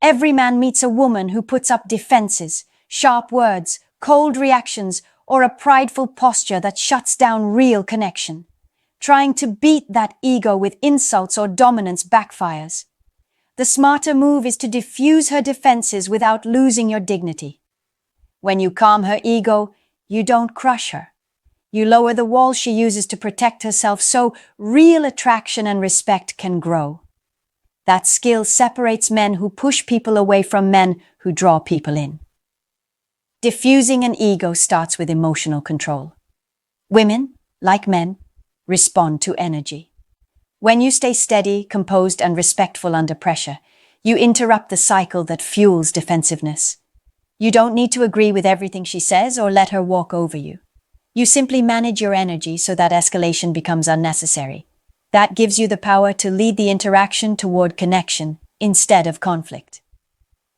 Every man meets a woman who puts up defenses, sharp words, cold reactions, or a prideful posture that shuts down real connection. Trying to beat that ego with insults or dominance backfires. The smarter move is to diffuse her defenses without losing your dignity. When you calm her ego, you don't crush her. You lower the wall she uses to protect herself so real attraction and respect can grow. That skill separates men who push people away from men who draw people in. Diffusing an ego starts with emotional control. Women, like men, respond to energy. When you stay steady, composed, and respectful under pressure, you interrupt the cycle that fuels defensiveness. You don't need to agree with everything she says or let her walk over you. You simply manage your energy so that escalation becomes unnecessary. That gives you the power to lead the interaction toward connection instead of conflict.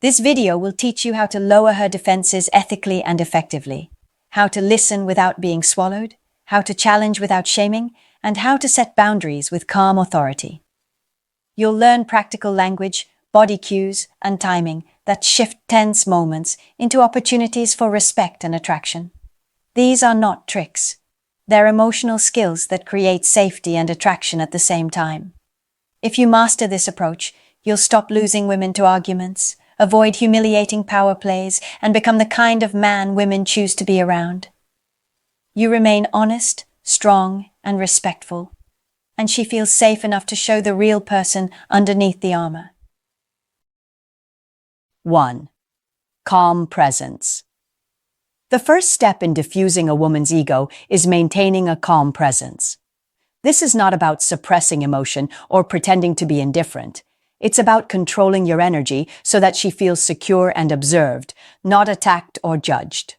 This video will teach you how to lower her defenses ethically and effectively, how to listen without being swallowed, how to challenge without shaming, and how to set boundaries with calm authority. You'll learn practical language, body cues, and timing that shift tense moments into opportunities for respect and attraction. These are not tricks. They're emotional skills that create safety and attraction at the same time. If you master this approach, you'll stop losing women to arguments, avoid humiliating power plays, and become the kind of man women choose to be around. You remain honest, strong, and respectful, and she feels safe enough to show the real person underneath the armor. 1. Calm presence. The first step in diffusing a woman's ego is maintaining a calm presence. This is not about suppressing emotion or pretending to be indifferent. It's about controlling your energy so that she feels secure and observed, not attacked or judged.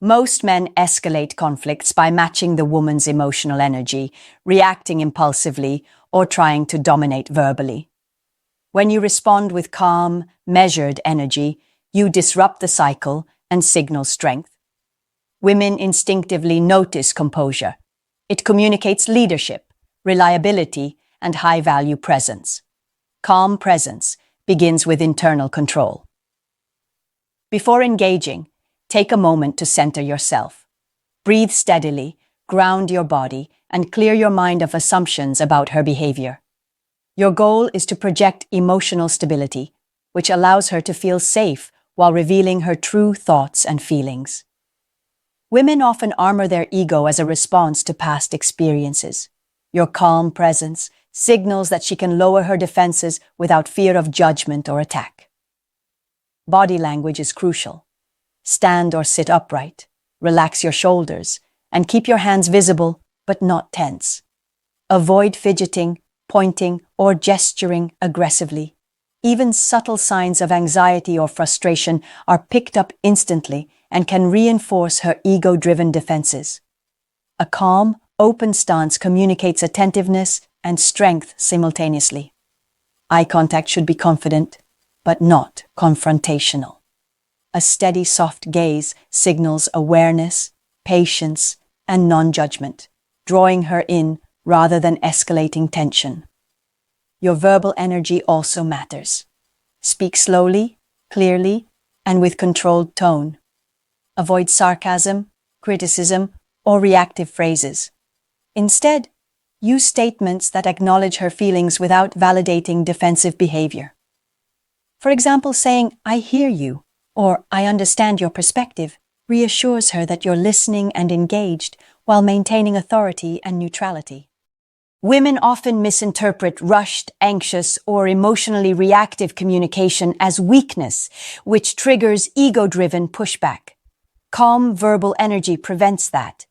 Most men escalate conflicts by matching the woman's emotional energy, reacting impulsively, or trying to dominate verbally. When you respond with calm, measured energy, you disrupt the cycle and signal strength. Women instinctively notice composure. It communicates leadership, reliability, and high-value presence. Calm presence begins with internal control. Before engaging, take a moment to center yourself. Breathe steadily, ground your body, and clear your mind of assumptions about her behavior. Your goal is to project emotional stability, which allows her to feel safe while revealing her true thoughts and feelings. Women often armor their ego as a response to past experiences. Your calm presence signals that she can lower her defenses without fear of judgment or attack. Body language is crucial. Stand or sit upright, relax your shoulders, and keep your hands visible but not tense. Avoid fidgeting, pointing, or gesturing aggressively. Even subtle signs of anxiety or frustration are picked up instantly and can reinforce her ego-driven defenses. A calm, open stance communicates attentiveness and strength simultaneously. Eye contact should be confident, but not confrontational. A steady, soft gaze signals awareness, patience, and non-judgment, drawing her in rather than escalating tension. Your verbal energy also matters. Speak slowly, clearly, and with controlled tone. Avoid sarcasm, criticism, or reactive phrases. Instead, use statements that acknowledge her feelings without validating defensive behavior. For example, saying, "I hear you," or "I understand your perspective," reassures her that you're listening and engaged while maintaining authority and neutrality. Women often misinterpret rushed, anxious, or emotionally reactive communication as weakness, which triggers ego-driven pushback. Calm verbal energy prevents that.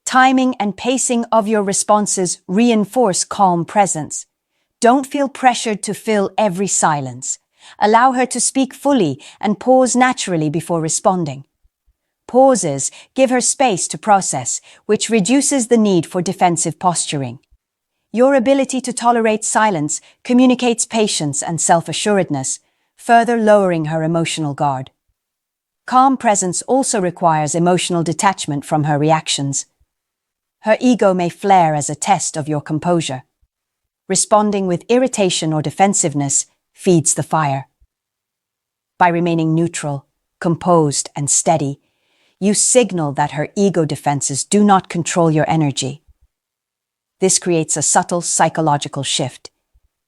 Timing and pacing of your responses reinforce calm presence. Don't feel pressured to fill every silence. Allow her to speak fully and pause naturally before responding. Pauses give her space to process, which reduces the need for defensive posturing. Your ability to tolerate silence communicates patience and self-assuredness, further lowering her emotional guard. Calm presence also requires emotional detachment from her reactions. Her ego may flare as a test of your composure. Responding with irritation or defensiveness feeds the fire. By remaining neutral, composed, and steady, you signal that her ego defenses do not control your energy. This creates a subtle psychological shift.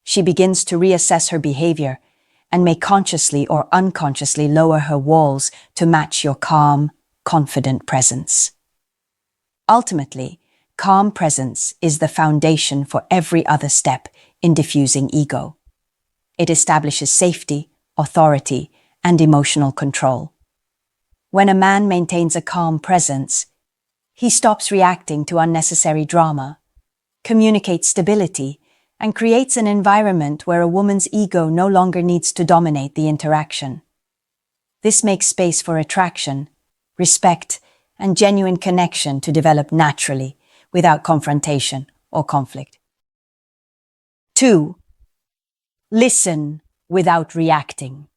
She begins to reassess her behavior and may consciously or unconsciously lower her walls to match your calm, confident presence. Ultimately, calm presence is the foundation for every other step in diffusing ego. It establishes safety, authority, and emotional control. When a man maintains a calm presence, he stops reacting to unnecessary drama, communicates stability, and creates an environment where a woman's ego no longer needs to dominate the interaction. This makes space for attraction, respect, and genuine connection to develop naturally, without confrontation or conflict. 2. Listen without reacting.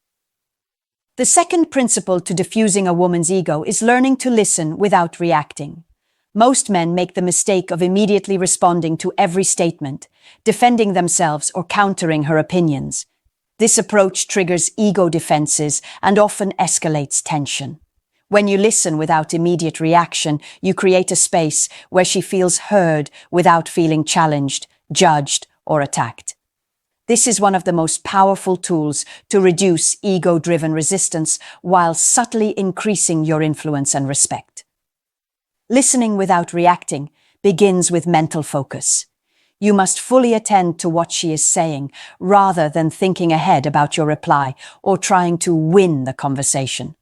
The second principle to diffusing a woman's ego is learning to listen without reacting. Most men make the mistake of immediately responding to every statement, defending themselves or countering her opinions. This approach triggers ego defenses and often escalates tension. When you listen without immediate reaction, you create a space where she feels heard without feeling challenged, judged, or attacked. This is one of the most powerful tools to reduce ego-driven resistance while subtly increasing your influence and respect. Listening without reacting begins with mental focus. You must fully attend to what she is saying, rather than thinking ahead about your reply or trying to win the conversation.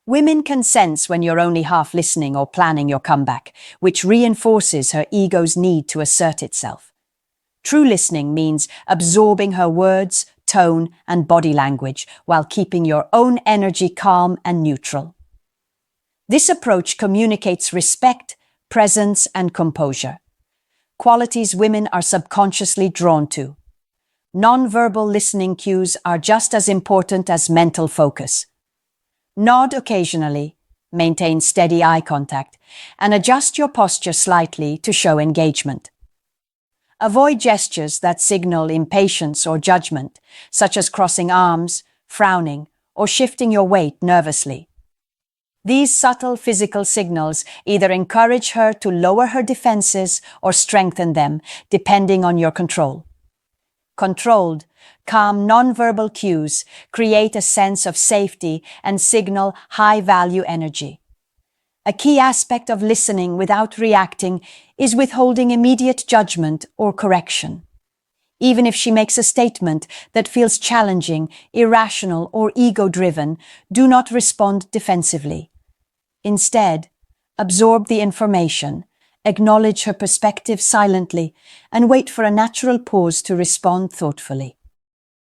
Women can sense when you're only half listening or planning your comeback, which reinforces her ego's need to assert itself. True listening means absorbing her words, tone, and body language while keeping your own energy calm and neutral. This approach communicates respect, presence, and composure, qualities women are subconsciously drawn to. Non-verbal listening cues are just as important as mental focus. Nod occasionally, maintain steady eye contact, and adjust your posture slightly to show engagement. Avoid gestures that signal impatience or judgment, such as crossing arms, frowning, or shifting your weight nervously. These subtle physical signals either encourage her to lower her defenses or strengthen them, depending on your control. Controlled, calm nonverbal cues create a sense of safety and signal high-value energy. A key aspect of listening without reacting is withholding immediate judgment or correction. Even if she makes a statement that feels challenging, irrational, or ego-driven, do not respond defensively. Instead, absorb the information, acknowledge her perspective silently, and wait for a natural pause to respond thoughtfully.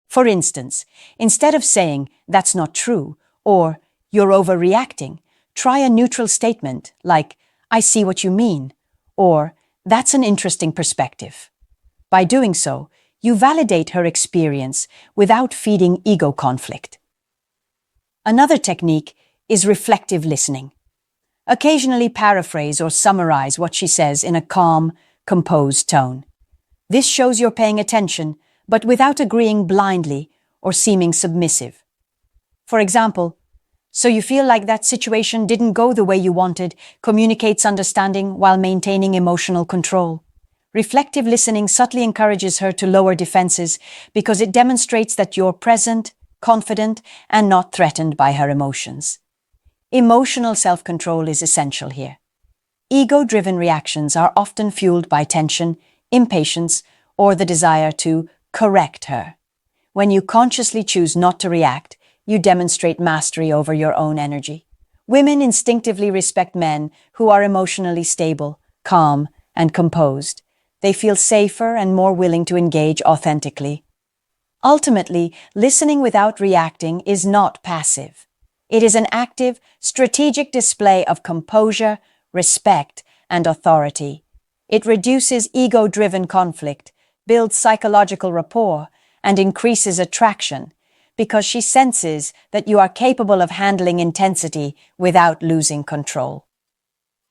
For instance, instead of saying, "That's not true," or "You're overreacting," try a neutral statement like, "I see what you mean," or "That's an interesting perspective." By doing so, you validate her experience without feeding ego conflict. Another technique is reflective listening. Occasionally paraphrase or summarize what she says in a calm, composed tone. This shows you're paying attention, but without agreeing blindly or seeming submissive. For example, "So you feel like that situation didn't go the way you wanted," communicates understanding while maintaining emotional control. Reflective listening subtly encourages her to lower defenses because it demonstrates that you're present, confident, and not threatened by her emotions. Emotional self-control is essential here. Ego-driven reactions are often fueled by tension, impatience, or the desire to correct her. When you consciously choose not to react, you demonstrate mastery over your own energy. Women instinctively respect men who are emotionally stable, calm, and composed. They feel safer and more willing to engage authentically. Ultimately, listening without reacting is not passive. It is an active, strategic display of composure, respect, and authority. It reduces ego-driven conflict, builds psychological rapport, and increases attraction, because she senses that you are capable of handling intensity without losing control.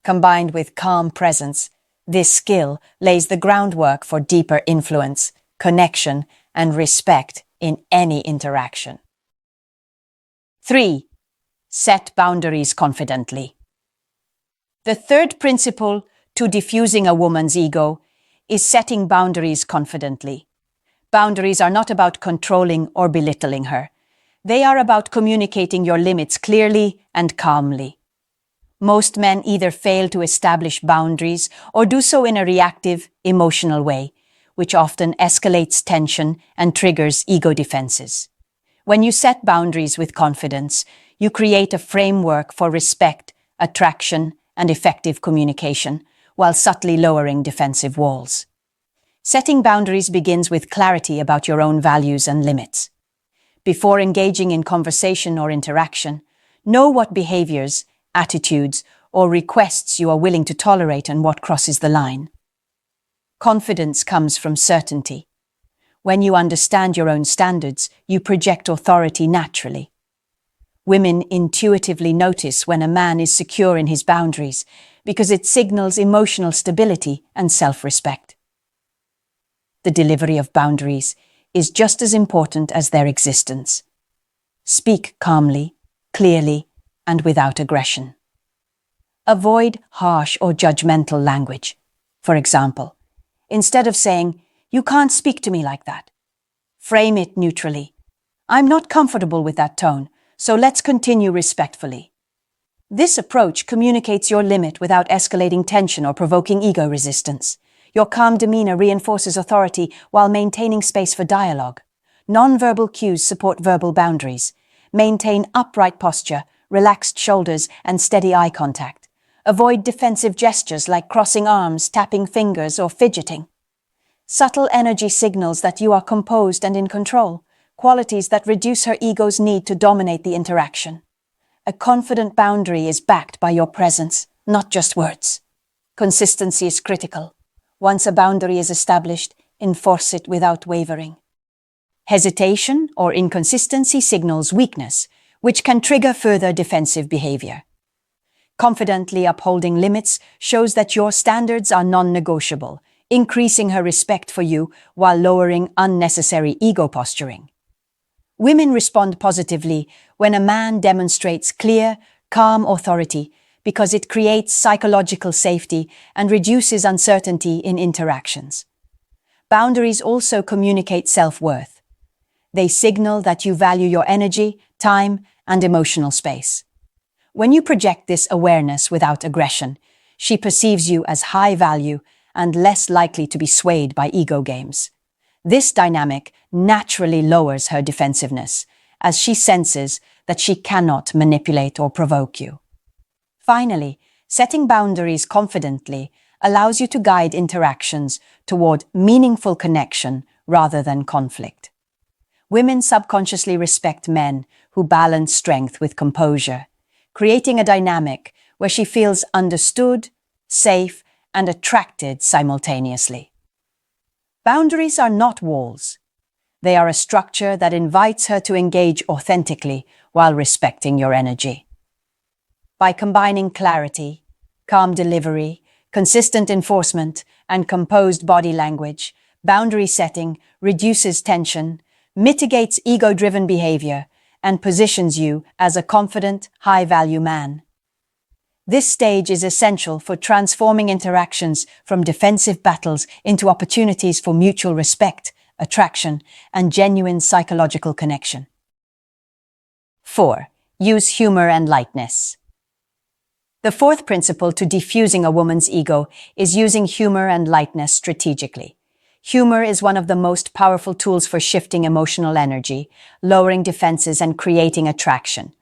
Combined with calm presence, this skill lays the groundwork for deeper influence, connection, and respect in any interaction. 3. Set boundaries confidently. The third principle to diffusing a woman's ego is setting boundaries confidently. Boundaries are not about controlling or belittling her. They are about communicating your limits clearly and calmly. Most men either fail to establish boundaries or do so in a reactive, emotional way, which often escalates tension and triggers ego defenses. When you set boundaries with confidence, you create a framework for respect, attraction, and effective communication, while subtly lowering defensive walls. Setting boundaries begins with clarity about your own values and limits. Before engaging in conversation or interaction, know what behaviors, attitudes, or requests you are willing to tolerate and what crosses the line. Confidence comes from certainty. When you understand your own standards, you project authority naturally. Women intuitively notice when a man is secure in his boundaries because it signals emotional stability and self-respect. The delivery of boundaries is just as important as their existence. Speak calmly, clearly, and without aggression. Avoid harsh or judgmental language. For example, instead of saying, "You can't speak to me like that," frame it neutrally. "I'm not comfortable with that tone, so let's continue respectfully." This approach communicates your limit without escalating tension or provoking ego resistance. Your calm demeanor reinforces authority while maintaining space for dialogue. Nonverbal cues support verbal boundaries. Maintain upright posture, relaxed shoulders, and steady eye contact. Avoid defensive gestures like crossing arms, tapping fingers, or fidgeting. Subtle energy signals that you are composed and in control, qualities that reduce her ego's need to dominate the interaction. A confident boundary is backed by your presence, not just words. Consistency is critical. Once a boundary is established, enforce it without wavering. Hesitation or inconsistency signals weakness, which can trigger further defensive behavior. Confidently upholding limits shows that your standards are non-negotiable, increasing her respect for you while lowering unnecessary ego posturing. Women respond positively when a man demonstrates clear, calm authority because it creates psychological safety and reduces uncertainty in interactions. Boundaries also communicate self-worth. They signal that you value your energy, time, and emotional space. When you project this awareness without aggression, she perceives you as high value and less likely to be swayed by ego games. This dynamic naturally lowers her defensiveness, as she senses that she cannot manipulate or provoke you. Finally, setting boundaries confidently allows you to guide interactions toward meaningful connection rather than conflict. Women subconsciously respect men who balance strength with composure, creating a dynamic where she feels understood, safe, and attracted simultaneously. Boundaries are not walls. They are a structure that invites her to engage authentically while respecting your energy. By combining clarity, calm delivery, consistent enforcement, and composed body language, boundary setting reduces tension, mitigates ego-driven behavior, and positions you as a confident, high-value man. This stage is essential for transforming interactions from defensive battles into opportunities for mutual respect, attraction, and genuine psychological connection. 4. Use humor and lightness. The fourth principle to defusing a woman's ego is using humor and lightness strategically. Humor is one of the most powerful tools for shifting emotional energy, lowering defenses, and creating attraction.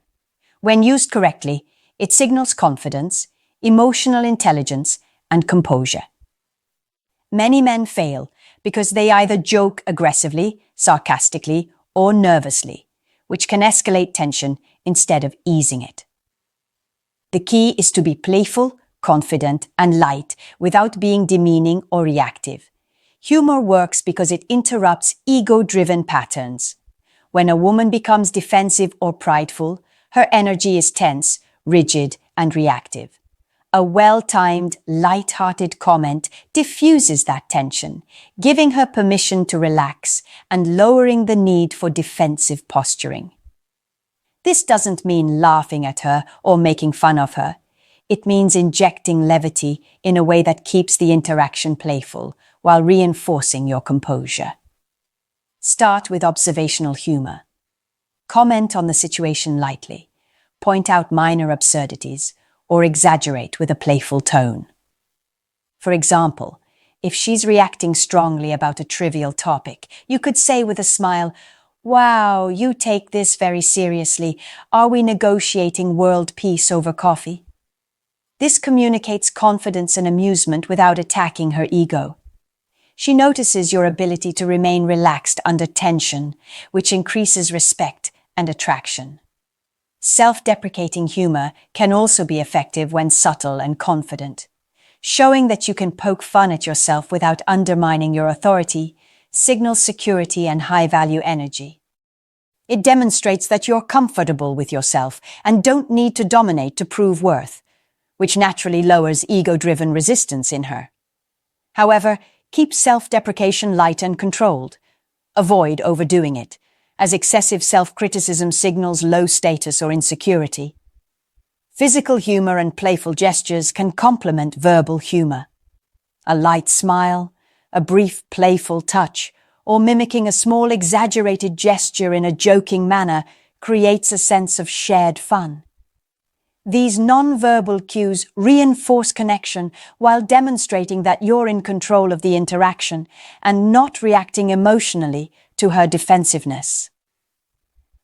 When used correctly, it signals confidence, emotional intelligence, and composure. Many men fail because they either joke aggressively, sarcastically, or nervously, which can escalate tension instead of easing it. The key is to be playful, confident, and light without being demeaning or reactive. Humor works because it interrupts ego-driven patterns. When a woman becomes defensive or prideful, her energy is tense, rigid, and reactive. A well-timed, light-hearted comment diffuses that tension, giving her permission to relax and lowering the need for defensive posturing. This doesn't mean laughing at her or making fun of her. It means injecting levity in a way that keeps the interaction playful while reinforcing your composure. Start with observational humor. Comment on the situation lightly, point out minor absurdities, or exaggerate with a playful tone. For example, if she's reacting strongly about a trivial topic, you could say with a smile, "Wow, you take this very seriously. Are we negotiating world peace over coffee?" This communicates confidence and amusement without attacking her ego. She notices your ability to remain relaxed under tension, which increases respect and attraction. Self-deprecating humor can also be effective when subtle and confident. Showing that you can poke fun at yourself without undermining your authority signals security and high-value energy. It demonstrates that you're comfortable with yourself and don't need to dominate to prove worth, which naturally lowers ego-driven resistance in her. However, keep self-deprecation light and controlled. Avoid overdoing it, as excessive self-criticism signals low status or insecurity. Physical humor and playful gestures can complement verbal humor. A light smile, a brief playful touch, or mimicking a small exaggerated gesture in a joking manner creates a sense of shared fun. These non-verbal cues reinforce connection while demonstrating that you're in control of the interaction and not reacting emotionally to her defensiveness.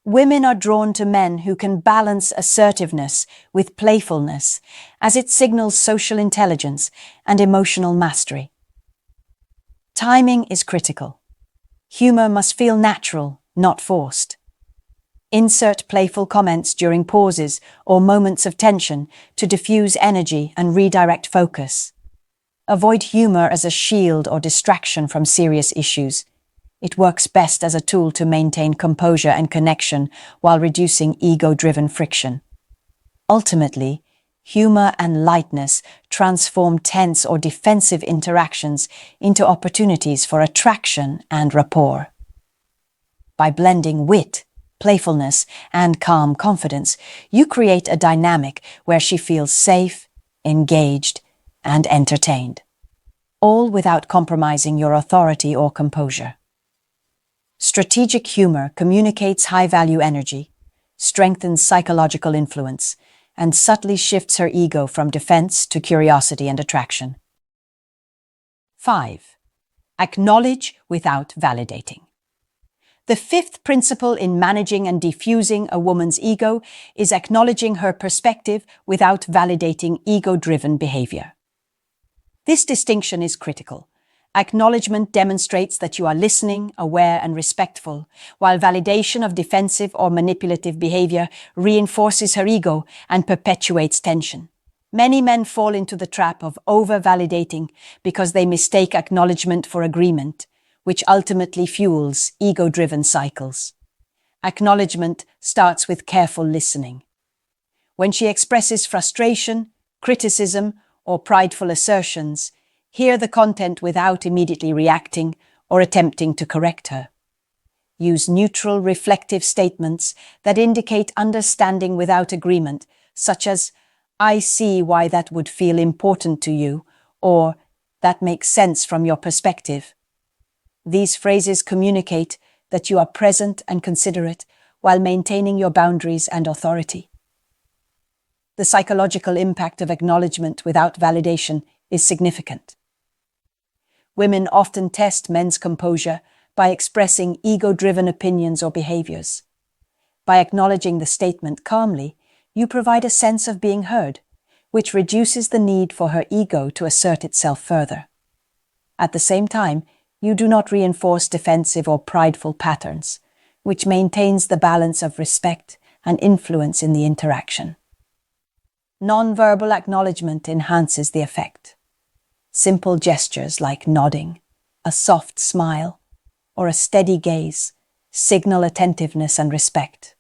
Women are drawn to men who can balance assertiveness with playfulness, as it signals social intelligence and emotional mastery. Timing is critical. Humor must feel natural, not forced. Insert playful comments during pauses or moments of tension to diffuse energy and redirect focus. Avoid humor as a shield or distraction from serious issues. It works best as a tool to maintain composure and connection while reducing ego-driven friction. Ultimately, humor and lightness transform tense or defensive interactions into opportunities for attraction and rapport. By blending wit, playfulness, and calm confidence, you create a dynamic where she feels safe, engaged, and entertained, all without compromising your authority or composure. Strategic humor communicates high-value energy, strengthens psychological influence, and subtly shifts her ego from defense to curiosity and attraction. 5. Acknowledge without validating. The fifth principle in managing and defusing a woman's ego is acknowledging her perspective without validating ego-driven behavior. This distinction is critical. Acknowledgement demonstrates that you are listening, aware, and respectful, while validation of defensive or manipulative behavior reinforces her ego and perpetuates tension. Many men fall into the trap of over-validating because they mistake acknowledgement for agreement, which ultimately fuels ego-driven cycles. Acknowledgement starts with careful listening. When she expresses frustration, criticism, or prideful assertions, hear the content without immediately reacting or attempting to correct her. Use neutral, reflective statements that indicate understanding without agreement, such as, "I see why that would feel important to you," or "that makes sense from your perspective." These phrases communicate that you are present and considerate while maintaining your boundaries and authority. The psychological impact of acknowledgement without validation is significant. Women often test men's composure by expressing ego-driven opinions or behaviors. By acknowledging the statement calmly, you provide a sense of being heard, which reduces the need for her ego to assert itself further. At the same time, you do not reinforce defensive or prideful patterns, which maintains the balance of respect and influence in the interaction. Non-verbal acknowledgement enhances the effect. Simple gestures like nodding, a soft smile, or a steady gaze signal attentiveness and respect.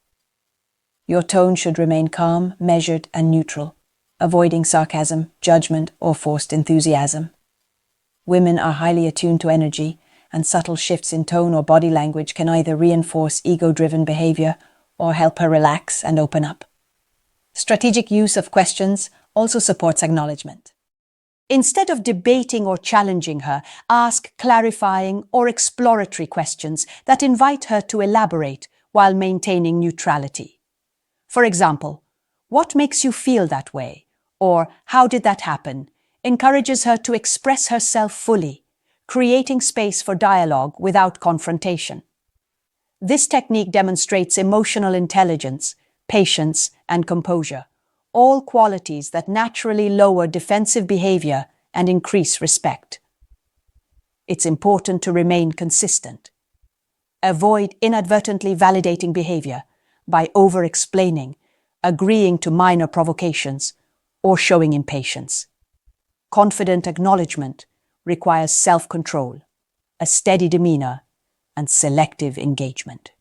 Your tone should remain calm, measured, and neutral, avoiding sarcasm, judgment, or forced enthusiasm. Women are highly attuned to energy, and subtle shifts in tone or body language can either reinforce ego-driven behavior or help her relax and open up. Strategic use of questions also supports acknowledgement. Instead of debating or challenging her, ask clarifying or exploratory questions that invite her to elaborate while maintaining neutrality. For example, "What makes you feel that way?" or "How did that happen?" encourages her to express herself fully, creating space for dialogue without confrontation. This technique demonstrates emotional intelligence, patience, and composure, all qualities that naturally lower defensive behavior and increase respect. It's important to remain consistent. Avoid inadvertently validating behavior by over-explaining, agreeing to minor provocations, or showing impatience. Confident acknowledgement requires self-control, a steady demeanor, and selective engagement.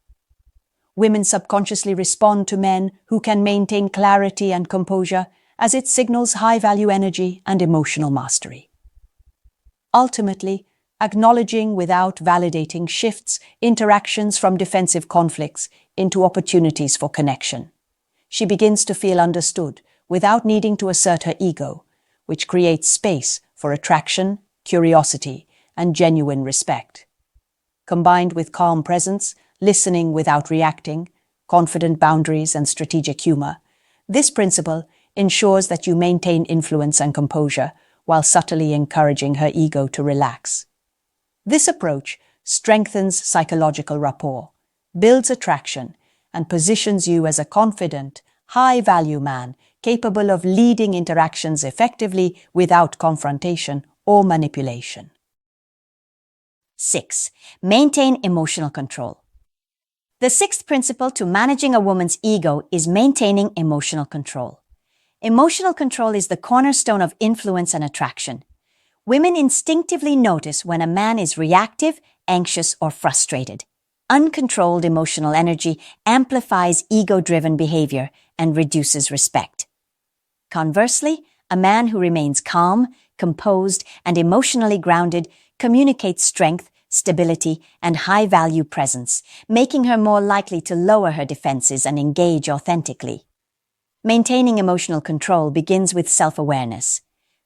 Women subconsciously respond to men who can maintain clarity and composure, as it signals high-value energy and emotional mastery. Ultimately, acknowledging without validating shifts interactions from defensive conflicts into opportunities for connection. She begins to feel understood without needing to assert her ego, which creates space for attraction, curiosity, and genuine respect. Combined with calm presence, listening without reacting, confident boundaries, and strategic humor, this principle ensures that you maintain influence and composure while subtly encouraging her ego to relax. This approach strengthens psychological rapport, builds attraction, and positions you as a confident, high-value man capable of leading interactions effectively without confrontation or manipulation. 6. Maintain emotional control. The sixth principle to managing a woman's ego is maintaining emotional control. Emotional control is the cornerstone of influence and attraction. Women instinctively notice when a man is reactive, anxious, or frustrated. Uncontrolled emotional energy amplifies ego-driven behavior and reduces respect. Conversely, a man who remains calm, composed, and emotionally grounded communicates strength, stability, and high-value presence, making her more likely to lower her defenses and engage authentically. Maintaining emotional control begins with self-awareness.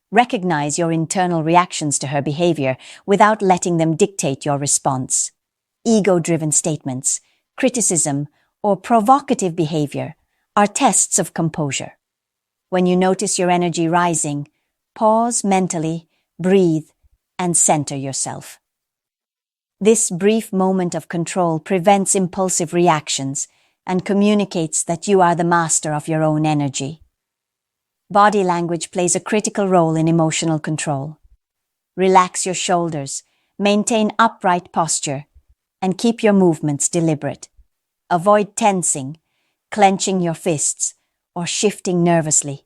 Recognize your internal reactions to her behavior without letting them dictate your response. Ego-driven statements, criticism, or provocative behavior are tests of composure. When you notice your energy rising, pause mentally, breathe, and center yourself. This brief moment of control prevents impulsive reactions and communicates that you are the master of your own energy. Body language plays a critical role in emotional control. Relax your shoulders, maintain upright posture, and keep your movements deliberate. Avoid tensing, clenching your fists, or shifting nervously.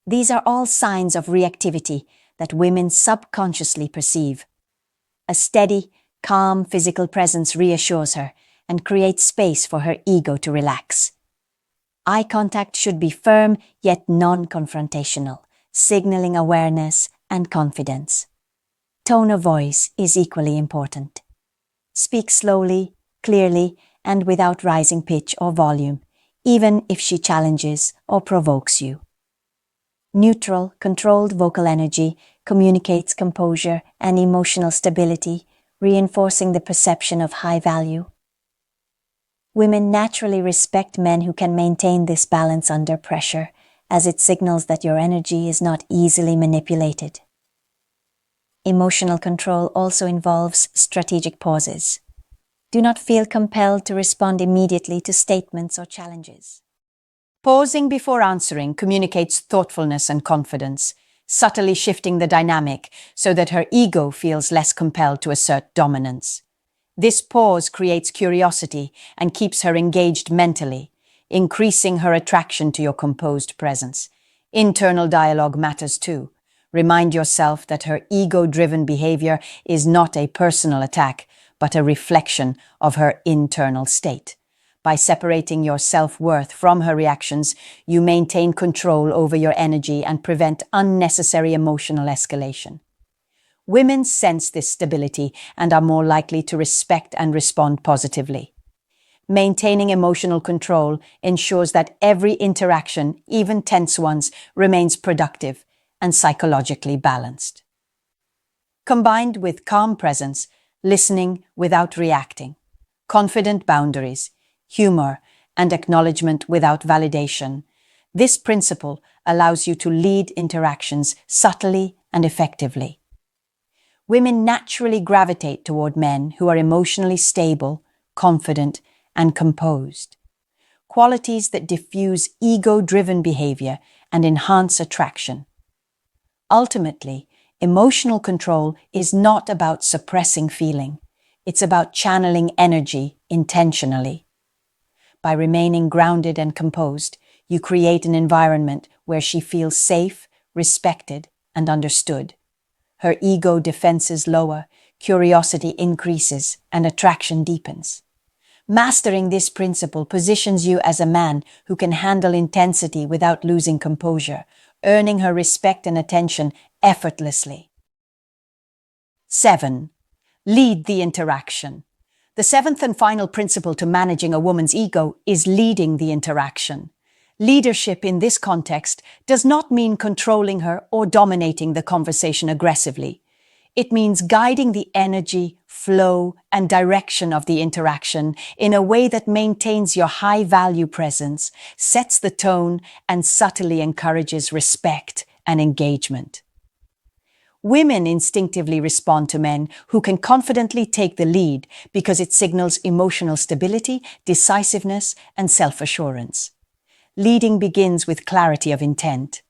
These are all signs of reactivity that women subconsciously perceive. A steady, calm physical presence reassures her and creates space for her ego to relax. Eye contact should be firm yet non-confrontational, signaling awareness and confidence. Tone of voice is equally important. Speak slowly, clearly, and without rising pitch or volume, even if she challenges or provokes you. Neutral, controlled vocal energy communicates composure and emotional stability, reinforcing the perception of high value. Women naturally respect men who can maintain this balance under pressure, as it signals that your energy is not easily manipulated. Emotional control also involves strategic pauses. Do not feel compelled to respond immediately to statements or challenges. Pausing before answering communicates thoughtfulness and confidence, subtly shifting the dynamic so that her ego feels less compelled to assert dominance. This pause creates curiosity and keeps her engaged mentally, increasing her attraction to your composed presence. Internal dialogue matters too. Remind yourself that her ego-driven behavior is not a personal attack, but a reflection of her internal state. By separating your self-worth from her reactions, you maintain control over your energy and prevent unnecessary emotional escalation. Women sense this stability and are more likely to respect and respond positively. Maintaining emotional control ensures that every interaction, even tense ones, remains productive and psychologically balanced. Combined with calm presence, listening without reacting, confident boundaries, humor, and acknowledgement without validation, this principle allows you to lead interactions subtly and effectively. Women naturally gravitate toward men who are emotionally stable, confident, and composed, qualities that diffuse ego-driven behavior and enhance attraction. Ultimately, emotional control is not about suppressing feeling. It's about channeling energy intentionally. By remaining grounded and composed, you create an environment where she feels safe, respected, and understood. Her ego defenses lower, curiosity increases, and attraction deepens. Mastering this principle positions you as a man who can handle intensity without losing composure, earning her respect and attention effortlessly. 7. Lead the interaction. The seventh and final principle to managing a woman's ego is leading the interaction. Leadership in this context does not mean controlling her or dominating the conversation aggressively. It means guiding the energy, flow, and direction of the interaction in a way that maintains your high-value presence, sets the tone, and subtly encourages respect and engagement. Women instinctively respond to men who can confidently take the lead because it signals emotional stability, decisiveness, and self-assurance. Leading begins with clarity of intent.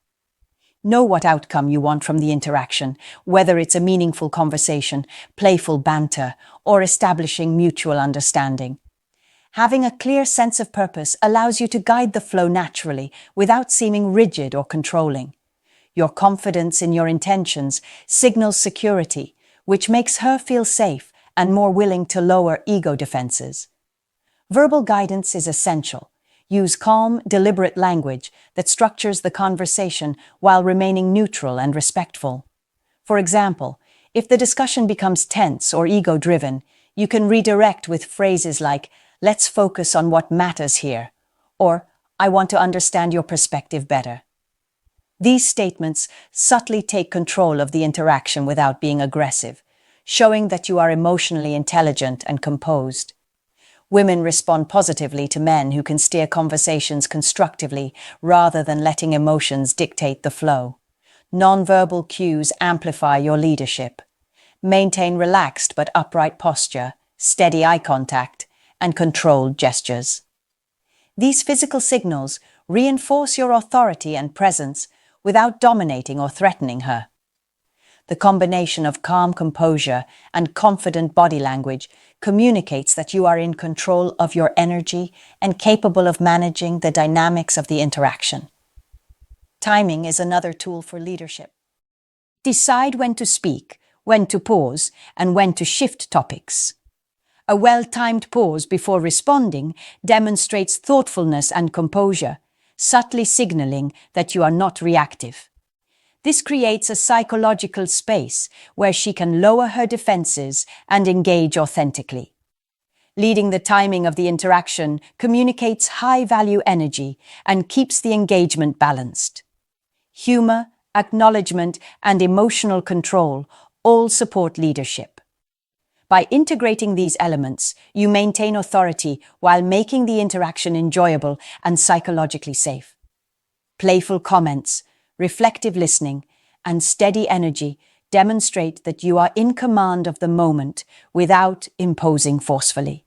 Know what outcome you want from the interaction, whether it's a meaningful conversation, playful banter, or establishing mutual understanding. Having a clear sense of purpose allows you to guide the flow naturally without seeming rigid or controlling. Your confidence in your intentions signals security, which makes her feel safe and more willing to lower ego defenses. Verbal guidance is essential. Use calm, deliberate language that structures the conversation while remaining neutral and respectful. For example, if the discussion becomes tense or ego-driven, you can redirect with phrases like, "Let's focus on what matters here," or "I want to understand your perspective better." These statements subtly take control of the interaction without being aggressive, showing that you are emotionally intelligent and composed. Women respond positively to men who can steer conversations constructively rather than letting emotions dictate the flow. Nonverbal cues amplify your leadership. Maintain relaxed but upright posture, steady eye contact, and controlled gestures. These physical signals reinforce your authority and presence without dominating or threatening her. The combination of calm composure and confident body language communicates that you are in control of your energy and capable of managing the dynamics of the interaction. Timing is another tool for leadership. Decide when to speak, when to pause, and when to shift topics. A well-timed pause before responding demonstrates thoughtfulness and composure, subtly signaling that you are not reactive. This creates a psychological space where she can lower her defenses and engage authentically. Leading the timing of the interaction communicates high-value energy and keeps the engagement balanced. Humor, acknowledgement, and emotional control all support leadership. By integrating these elements, you maintain authority while making the interaction enjoyable and psychologically safe. Playful comments, reflective listening, and steady energy demonstrate that you are in command of the moment without imposing forcefully.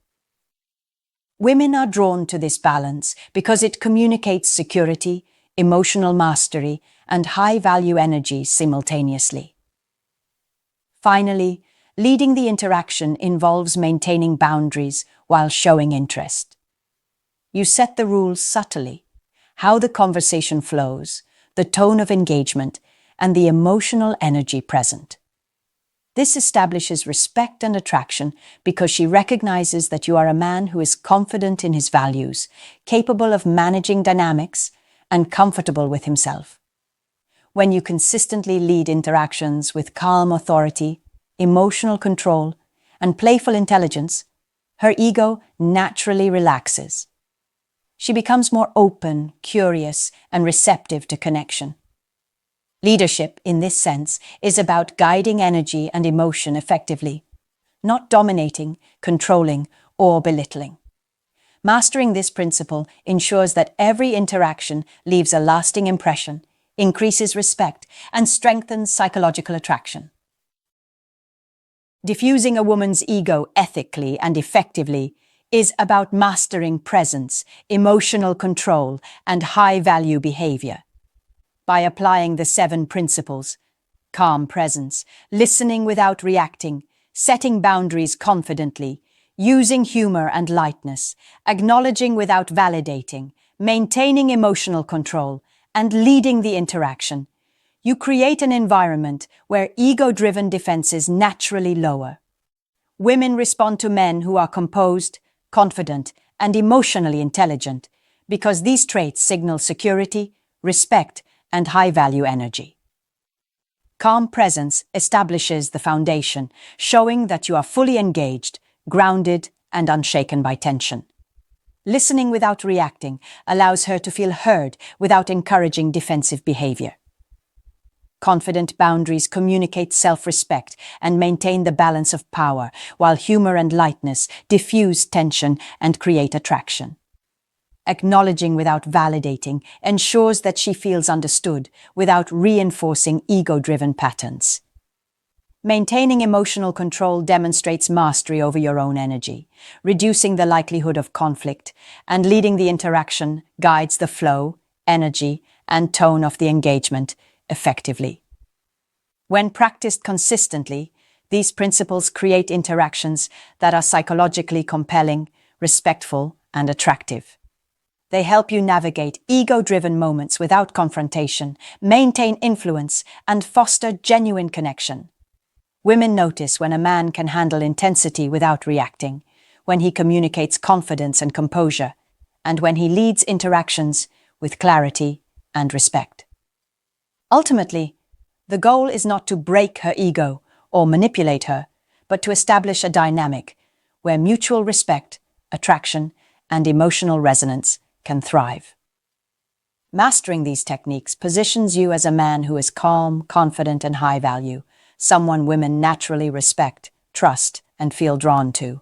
Women are drawn to this balance because it communicates security, emotional mastery, and high-value energy simultaneously. Finally, leading the interaction involves maintaining boundaries while showing interest. You set the rules subtly, how the conversation flows, the tone of engagement, and the emotional energy present. This establishes respect and attraction because she recognizes that you are a man who is confident in his values, capable of managing dynamics, and comfortable with himself. When you consistently lead interactions with calm authority, emotional control, and playful intelligence, her ego naturally relaxes. She becomes more open, curious, and receptive to connection. Leadership, in this sense, is about guiding energy and emotion effectively, not dominating, controlling, or belittling. Mastering this principle ensures that every interaction leaves a lasting impression, increases respect, and strengthens psychological attraction. Diffusing a woman's ego ethically and effectively is about mastering presence, emotional control, and high-value behavior. By applying the 7 principles: calm presence, listening without reacting, setting boundaries confidently, using humor and lightness, acknowledging without validating, maintaining emotional control, and leading the interaction, you create an environment where ego-driven defenses naturally lower. Women respond to men who are composed, confident, and emotionally intelligent because these traits signal security, respect, and high-value energy. Calm presence establishes the foundation, showing that you are fully engaged, grounded, and unshaken by tension. Listening without reacting allows her to feel heard without encouraging defensive behavior. Confident boundaries communicate self-respect and maintain the balance of power, while humor and lightness diffuse tension and create attraction. Acknowledging without validating ensures that she feels understood without reinforcing ego-driven patterns. Maintaining emotional control demonstrates mastery over your own energy, reducing the likelihood of conflict, and leading the interaction guides the flow, energy, and tone of the engagement effectively. When practiced consistently, these principles create interactions that are psychologically compelling, respectful, and attractive. They help you navigate ego-driven moments without confrontation, maintain influence, and foster genuine connection. Women notice when a man can handle intensity without reacting, when he communicates confidence and composure, and when he leads interactions with clarity and respect. Ultimately, the goal is not to break her ego or manipulate her, but to establish a dynamic where mutual respect, attraction, and emotional resonance can thrive. Mastering these techniques positions you as a man who is calm, confident, and high value, someone women naturally respect, trust, and feel drawn to.